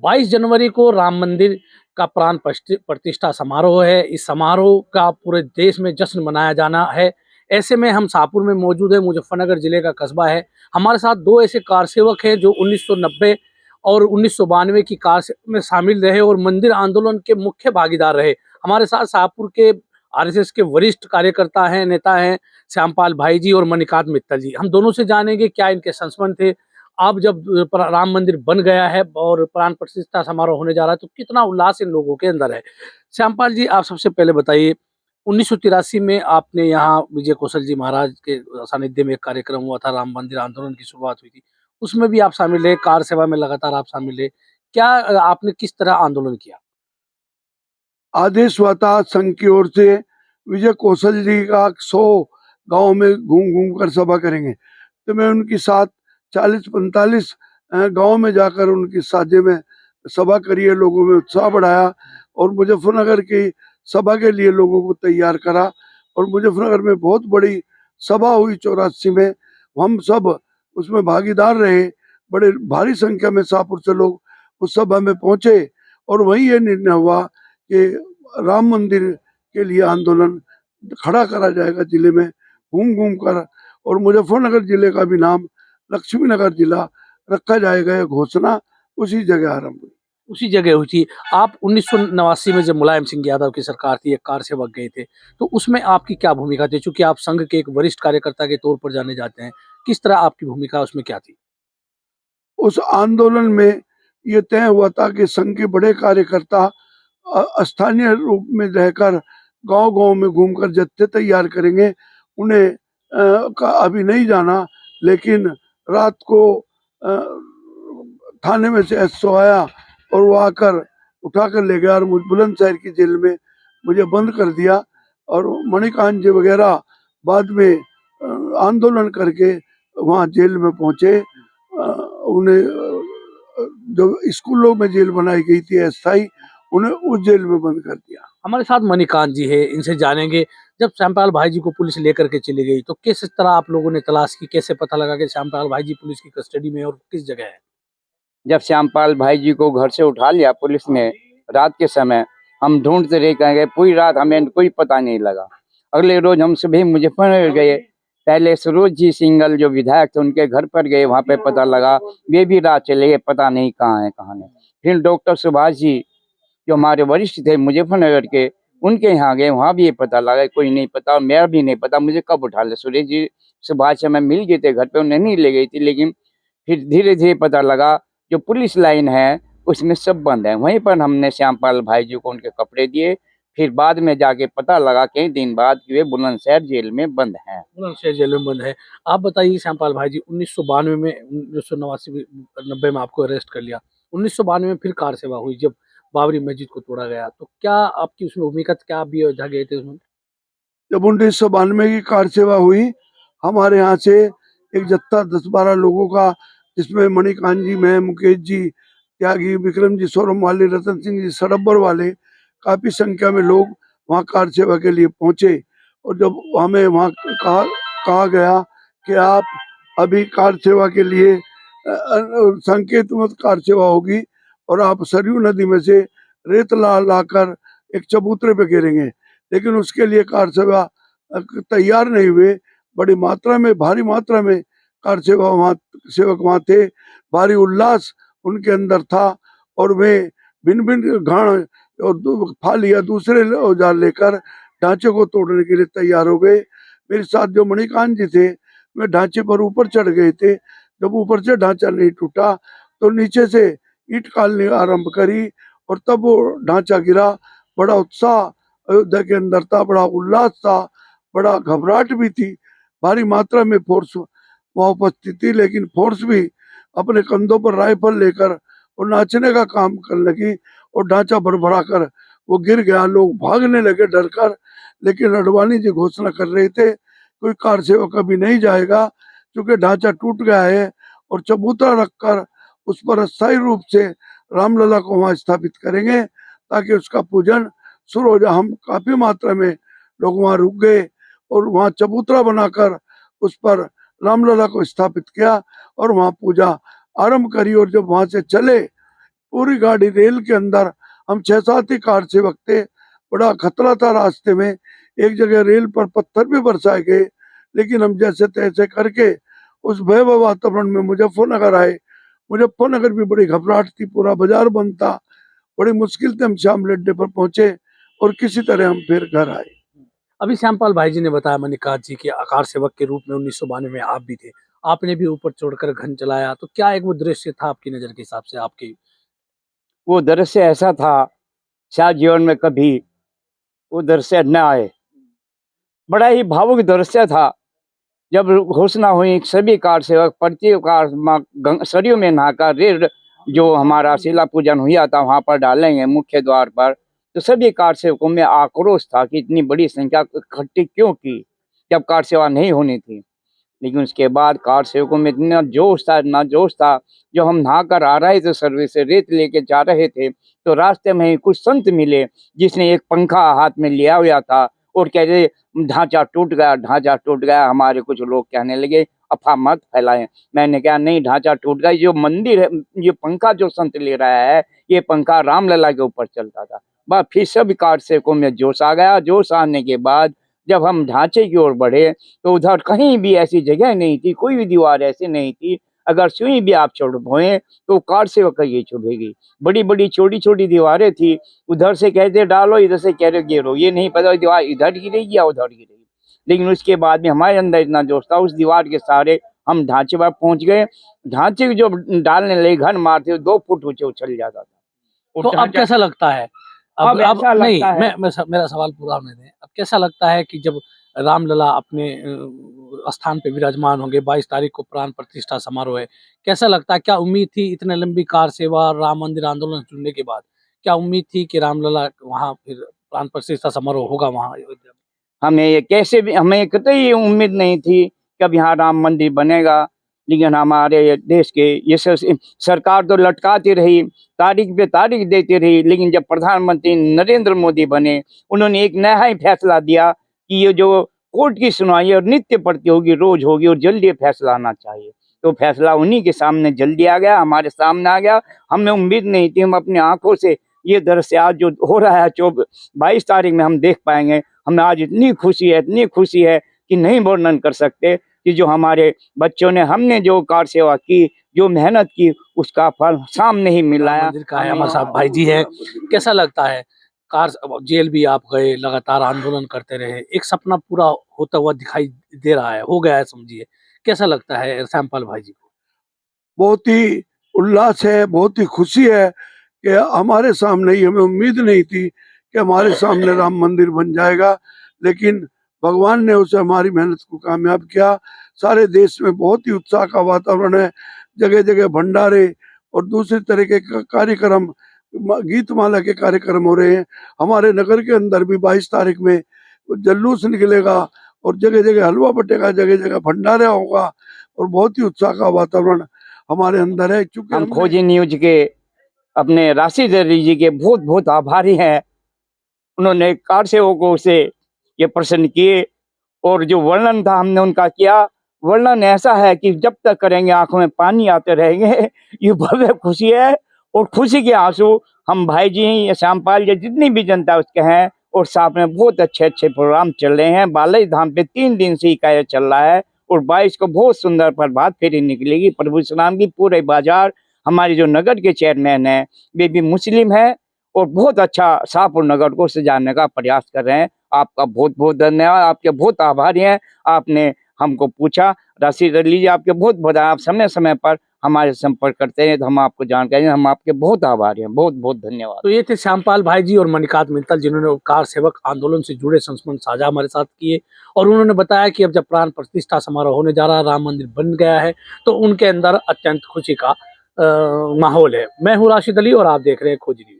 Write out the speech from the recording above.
22 जनवरी को राम मंदिर का प्राण प्रतिष्ठा समारोह है। इस समारोह का पूरे देश में जश्न मनाया जाना है। ऐसे में हम शाहपुर में मौजूद हैं, मुजफ्फरनगर जिले का कस्बा है। हमारे साथ 2 ऐसे कारसेवक हैं जो 1990 और 1992 की कार में शामिल रहे और मंदिर आंदोलन के मुख्य भागीदार रहे। हमारे साथ शाहपुर के आरएसएस के वरिष्ठ कार्यकर्ता हैं, नेता हैं, श्यामपाल भाई जी और मणिकांत मित्तल जी। हम दोनों से जानेंगे क्या इनके संस्मरण थे। अब जब राम मंदिर बन गया है और प्राण प्रतिष्ठा समारोह होने जा रहा है तो कितना उल्लास इन लोगों के अंदर है। श्यामपाल जी, आप सबसे पहले बताइए, 1983 में आपने यहाँ विजय कौशल जी महाराज के सानिध्य में एक कार्यक्रम हुआ था, राम मंदिर आंदोलन की शुरुआत हुई थी, उसमें भी आप शामिल रहे, कार सेवा में लगातार आप शामिल रहे। क्या आपने किस तरह आंदोलन किया? आदेश हुआ था संघ की ओर से विजय कौशल जी का 100 गांव में घूम घूम कर सभा करेंगे। तो मैं उनकी साथ 40-45 गांव में जाकर उनकी साझे में सभा करी है, लोगों में उत्साह बढ़ाया और मुजफ्फरनगर की सभा के लिए लोगों को तैयार करा। और मुजफ्फरनगर में बहुत बड़ी सभा हुई 84 में, हम सब उसमें भागीदार रहे। बड़े भारी संख्या में शाहपुर से लोग उस सभा में पहुंचे और वही ये निर्णय हुआ कि राम मंदिर के लिए आंदोलन खड़ा करा जाएगा जिले में घूम घूम कर, और मुजफ्फरनगर जिले का भी नाम लक्ष्मी नगर जिला रखा जाएगा। यह घोषणा उसी जगह आरंभ हुई। उसी जगह हुई थी। आप 1989 में जब मुलायम सिंह यादव की सरकार थी, एक कार सेवक गए थे, तो उसमें आपकी क्या भूमिका थी? चूंकि आप संघ के एक वरिष्ठ कार्यकर्ता के तौर पर जाने जाते हैं, किस तरह आपकी भूमिका उसमें क्या थी? उस आंदोलन में ये तय हुआ था कि संघ के बड़े कार्यकर्ता स्थानीय रूप में रहकर गांव-गांव में घूमकर जत्थे तैयार करेंगे। उन्हें का अभी नहीं जाना, लेकिन रात को थाने में से एसओ आया और वो आकर उठाकर ले गया और बुलंदशहर की जेल में मुझे बंद कर दिया। और मणिकांत जी वगैरह बाद में आंदोलन करके वहाँ जेल में पहुंचे। उन्हें जो स्कूलों में जेल बनाई गई थी अस्थाई, उन्हें उस जेल में बंद कर दिया। हमारे साथ मणिकांत जी है, इनसे जानेंगे, जब श्यामपाल भाई जी को पुलिस लेकर के चली गई तो किस तरह आप लोगों ने तलाश की, कैसे पता लगा कि श्यामपाल भाई जी पुलिस की कस्टडी में और किस जगह है? जब श्यामपाल भाई जी को घर से उठा लिया पुलिस ने रात के समय, हम ढूंढते रह गए, पूरी रात हमें कोई पता नहीं लगा। अगले रोज हम सुबह मुजफ्फरनगर गए, पहले सरोज जी सिंगल जो विधायक थे उनके घर पर गए, वहां पे पता लगा, वे भी रात चले गए, पता नहीं कहाँ है कहाँ नहीं। फिर डॉक्टर सुभाष जी जो हमारे वरिष्ठ थे मुजफ्फरनगर के, उनके यहाँ गए, वहां भी ये पता लगा कोई नहीं पता, और मेरा भी नहीं पता मुझे कब उठा ले। सुरेश जी सुभाष समय मिल गए थे घर पे, उन्हें नहीं ले गई थी, लेकिन फिर धीरे धीरे पता लगा जो पुलिस लाइन है उसमें सब बंद है। वहीं पर हमने श्यामपाल भाई जी को उनके कपड़े दिए, फिर बाद में जाके पता लगा कई दिन बाद कि वे बुलंदशहर जेल में बंद हैं। बुलंदशहर जेल में बंद है। आप बताइए श्यामपाल भाई जी, 1992 में, 1989 90 में आपको अरेस्ट कर लिया, 1992 में फिर कार सेवा हुई जब बाबरी मस्जिद को तोड़ा गया, तो क्या आपकी उसमें भूमिका, क्या आप भी अयोध्या गए थे उसमें? जब 1992 की कार सेवा हुई, हमारे यहाँ से एक जत्था 10-12 लोगों का, जिसमें मणिकांत जी, मैं, मुकेश जी त्यागी, विक्रम जी सोरम वाले, रतन सिंह जी सड़ब्बर वाले, काफी संख्या में लोग वहाँ कार सेवा के लिए पहुंचे। और जब हमें वहाँ कहा गया कि आप अभी कार सेवा के लिए संकेत मत कार सेवा होगी और आप सरयू नदी में से रेत लाकर एक चबूतरे पे गिरेंगे, लेकिन उसके लिए कार सेवा तैयार नहीं हुए। बड़ी मात्रा में, भारी मात्रा में कार सेवा वहाँ सेवक वहाँ थे, भारी उल्लास उनके अंदर था और वे भिन्न भिन्न घाण और फाल या दूसरे औजार लेकर ढांचे को तोड़ने के लिए तैयार हो गए। मेरे साथ जो मणिकांत जी थे, वे ढांचे पर ऊपर चढ़ गए थे। जब ऊपर से ढांचा नहीं टूटा तो नीचे से ईंट कालनी आरंभ करी और तब वो ढांचा गिरा। बड़ा उत्साह अयोध्या के अंदर था, बड़ा उल्लास था, बड़ा घबराहट भी थी। भारी मात्रा में फोर्स वहाँ उपस्थित थी, लेकिन फोर्स भी अपने कंधों पर राइफल लेकर और नाचने का काम करने लगी और ढांचा भरभरा कर वो गिर गया। लोग भागने लगे डर कर, लेकिन अडवाणी जी घोषणा कर रहे थे कोई कार सेवक अभी नहीं जाएगा, क्योंकि ढांचा टूट गया है और चबूतरा रखकर उस पर अस्थायी रूप से रामलला को वहां स्थापित करेंगे ताकि उसका पूजन शुरू हो जाए। हम काफी मात्रा में लोग वहां रुक गए और वहां चबूतरा बनाकर उस पर रामलला को स्थापित किया और वहां पूजा आरंभ करी। और जब वहां से चले पूरी गाड़ी रेल के अंदर, हम 6-7 ही कार सेवक थे। बड़ा खतरा था रास्ते में, एक जगह रेल पर पत्थर भी बरसाए गए, लेकिन हम जैसे तैसे करके उस भयावह वातावरण में मुजफ्फरनगर आए। मुजफ्फरनगर भी बड़ी घबराहट थी, पूरा बाजार बंद था, बड़ी मुश्किल से हम शामली अड्डे पर पहुंचे और किसी तरह हम फिर घर आए। अभी श्यामपाल भाई जी ने बताया मणिकांत जी के कार सेवक के रूप में 1992 में आप भी थे, आपने भी ऊपर चढ़कर घन चलाया, तो क्या एक वो दृश्य था आपकी नजर के हिसाब से आपकी? वो दृश्य ऐसा था, शायद जीवन में कभी वो दृश्य न आए। बड़ा ही भावुक दृश्य था। जब घोषणा हुई सभी कार सेवक प्रत्येक कार सरयू में नहाकर रेल जो हमारा शिला पूजन हुआ था वहां पर डालेंगे मुख्य द्वार पर, तो सभी कार सेवकों में आक्रोश था कि इतनी बड़ी संख्या इकट्ठी क्यों की जब कार सेवा नहीं होनी थी। लेकिन उसके बाद कार सेवकों में इतना जोश था, इतना जोश था। जो हम नहाकर आ रहे थे सर्विस से, रेत लेके जा रहे थे, तो रास्ते में ही कुछ संत मिले जिसने एक पंखा हाथ में लिया हुआ था और कह रहे ढांचा टूट गया, ढांचा टूट गया। हमारे कुछ लोग कहने लगे अफवाह मत फैलाएं। मैंने कहा नहीं, ढांचा टूट गया। जो मंदिर है, ये पंखा जो संत ले रहा है, ये पंखा रामलला के ऊपर चलता था। बस फिर सब कार सेवकों में जोश आ गया। जोश आने के बाद जब हम ढांचे की ओर बढ़े तो उधर कहीं भी ऐसी जगह नहीं थी, कोई भी दीवार ऐसी नहीं थी अगर सुई भी आप चढ़ोए तो कार सेवक ये चुभेगी। बड़ी बड़ी छोटी छोटी दीवारें थी, उधर से कहते डालो, इधर से कह रहे गिरो, ये नहीं पता दीवार इधर गिरेगी या उधर गिरेगी। लेकिन उसके बाद में हमारे अंदर इतना जोश था, उस दीवार के सहारे हम ढांचे पर पहुंच गए। ढांचे जो डालने लगे घर मारते 2 फुट ऊंचे उछल जाता था। तो अब कैसा लगता है? अब ऐसा नहीं, लगता है, मेरा सवाल पूरा होने दें। अब कैसा लगता है कि जब रामलला अपने स्थान पे विराजमान होंगे, 22 तारीख को प्राण प्रतिष्ठा समारोह है, कैसा लगता है? क्या उम्मीद थी इतने लंबी कार सेवा राम मंदिर आंदोलन जुड़ने के बाद, क्या उम्मीद थी कि रामलला वहाँ फिर प्राण प्रतिष्ठा समारोह होगा वहाँ अयोध्या में? हमें ये कैसे भी हमें कतई उम्मीद नहीं थी कि अब यहाँ राम मंदिर बनेगा। लेकिन हमारे देश के ये सरकार तो लटकाती रही, तारीख पे तारीख देती रही, लेकिन जब प्रधानमंत्री नरेंद्र मोदी बने, उन्होंने एक नया ही फैसला दिया कि ये जो कोर्ट की सुनवाई और नित्य प्रति होगी, रोज होगी और जल्दी फैसला आना चाहिए। तो फैसला उन्हीं के सामने जल्दी आ गया, हमारे सामने आ गया। हमें उम्मीद नहीं थी, हम अपनी आंखों से ये दृश्य आज जो हो रहा है 22 तारीख में हम देख पाएंगे। हमें आज इतनी खुशी है कि नहीं वर्णन कर सकते कि जो हमारे बच्चों ने, हमने जो कार सेवा की, जो मेहनत की, उसका फल सामने ही मिला राम है। मंदिर का है, हमारे साथ भाई जी है। कैसा लगता है? कार जेल भी आप गए, लगातार आंदोलन करते रहे, एक सपना पूरा होता हुआ दिखाई दे रहा है, हो गया है समझिए। कैसा लगता है श्यामपाल भाई जी को? बहुत ही उल्लास है, बहुत ही खुशी है कि हमारे सामने ही, हमें उम्मीद नहीं थी कि हमारे सामने राम मंदिर बन जाएगा, लेकिन भगवान ने उसे हमारी मेहनत को कामयाब किया। सारे देश में बहुत ही उत्साह का वातावरण है, जगह जगह भंडारे और दूसरे तरह के कार्यक्रम, गीतमाला के कार्यक्रम हो रहे हैं। हमारे नगर के अंदर भी 22 तारीख में जुलूस निकलेगा और जगह जगह हलवा बटेगा, जगह जगह भंडारा होगा और बहुत ही उत्साह का वातावरण हमारे अंदर है। चूंकि हम खोजी न्यूज के अपने राशि दर्री जी के बहुत बहुत आभारी हैं। उन्होंने कार सेवकों से ये प्रश्न किए और जो वर्णन था हमने उनका किया। वर्णन ऐसा है कि जब तक करेंगे आंखों में पानी आते रहेंगे। ये भव्य खुशी है और खुशी के आंसू हम भाई जी या श्यामपाल जी जितनी भी जनता उसके हैं। और साथ में बहुत अच्छे अच्छे प्रोग्राम चल रहे हैं। बालाजी धाम पे 3 दिन से ही कार्य चल रहा है और 22 को बहुत सुंदर प्रभात फेरी निकलेगी। प्रभु श्री राम की पूरे बाजार, हमारे जो नगर के चेयरमैन है वे भी मुस्लिम है और बहुत अच्छा शाहपुर नगर को सजाने का प्रयास कर रहे हैं। आपका बहुत बहुत धन्यवाद, आपके बहुत आभारी हैं। आपने हमको पूछा, राशि लीजिए, आपके बहुत बहुत, आप समय समय पर हमारे संपर्क करते हैं तो हम आपको जानकारी, हम आपके बहुत आभारी हैं। बहुत बहुत धन्यवाद। तो ये थे श्यामपाल भाई जी और मणिकांत मित्तल, जिन्होंने कार सेवक आंदोलन से जुड़े संस्मरण साझा हमारे साथ किए और उन्होंने बताया कि अब जब प्राण प्रतिष्ठा समारोह होने जा रहा है, राम मंदिर बन गया है, तो उनके अंदर अत्यंत खुशी का माहौल है। मैं हूँ राशिद अली और आप देख रहे हैं खोज न्यूज।